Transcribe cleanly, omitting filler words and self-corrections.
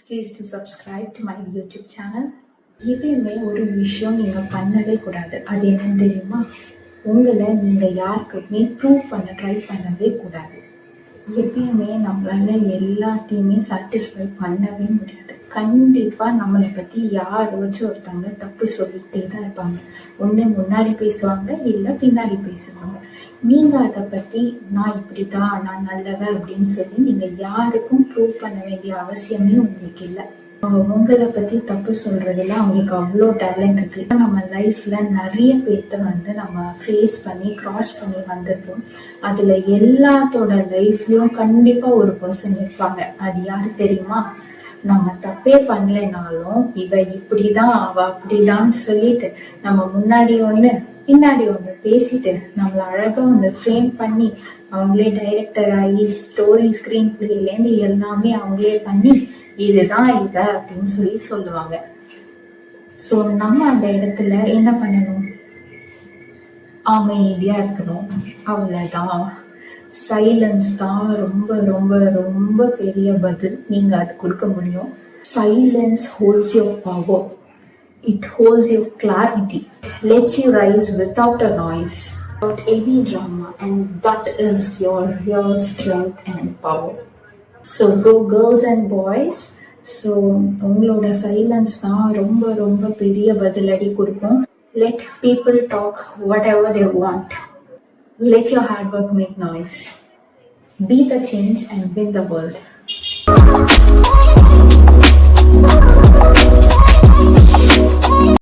Please to subscribe to my YouTube channel. எப்பயுமே ஒரு விஷயம் நீங்கள் பண்ணவே கூடாது. அது என்னன்னு தெரியுமா? உங்களை நீங்கள் யாருக்குமே ப்ரூவ் ட்ரை பண்ணவே கூடாது. எப்பயுமே நம்மளால எல்லாத்தையுமே சாட்டிஸ்ஃபை பண்ணவே முடியாது. கண்டிப்பாக நம்மளை பற்றி யாராச்சும் ஒருத்தவங்க தப்பு சொல்லிகிட்டே தான் இருப்பாங்க. ஒன்று முன்னாடி பேசுவாங்க, இல்லை பின்னாடி பேசுவாங்க. நீங்கள் அதை பற்றி நான் இப்படி தான், நான் நல்லவன் அப்படின்னு சொல்லி நீங்கள் யாருக்கும் ப்ரூவ் பண்ண வேண்டிய அவசியமே உங்களுக்கு இல்லை. உங்களை பற்றி தப்பு சொல்கிறதுல அவங்களுக்கு அவ்வளோ டேலண்ட் இருக்குது. நம்ம லைஃப்பில் நிறைய பேர்த்த நம்ம ஃபேஸ் பண்ணி கிராஸ் பண்ணி வந்திருப்போம். அதில் எல்லாத்தோட லைஃப்லையும் கண்டிப்பாக ஒரு பர்சன் இருப்பாங்க. அது யாரு தெரியுமா? நம்ம தப்பே பண்ணலைனாலும் இவ இப்படிதான் அவ அப்படிதான்னு சொல்லிட்டு நம்ம முன்னாடி ஒண்ணு பின்னாடி ஒண்ணு பேசிட்டு நம்மள அழகா ஒண்ணு ஃப்ரேம் பண்ணி அவங்களே டைரக்டர் ஆகி ஸ்டோரி ஸ்கிரீன் பிளேலேருந்து எல்லாமே அவங்களே பண்ணி இதுதான் இத அப்படின்னு சொல்லுவாங்க. ஸோ நம்ம அந்த இடத்துல என்ன பண்ணணும்? அமைதியா இருக்கணும். அவ்வளவுதான். சைலன்ஸ் தான் ரொம்ப ரொம்ப ரொம்ப பெரிய பதில் நீங்க அது கொடுக்க முடியும். Silence holds your power. It holds your clarity. Let's you rice without a noise, without any drama, and that is your strength and power. So go girls and boys. So உங்களோட சைலன்ஸ் தான் ரொம்ப ரொம்ப பெரிய பதிலடி கொடுக்கும். Let people talk whatever they want. Let your hard work make noise. Be the change and win the world.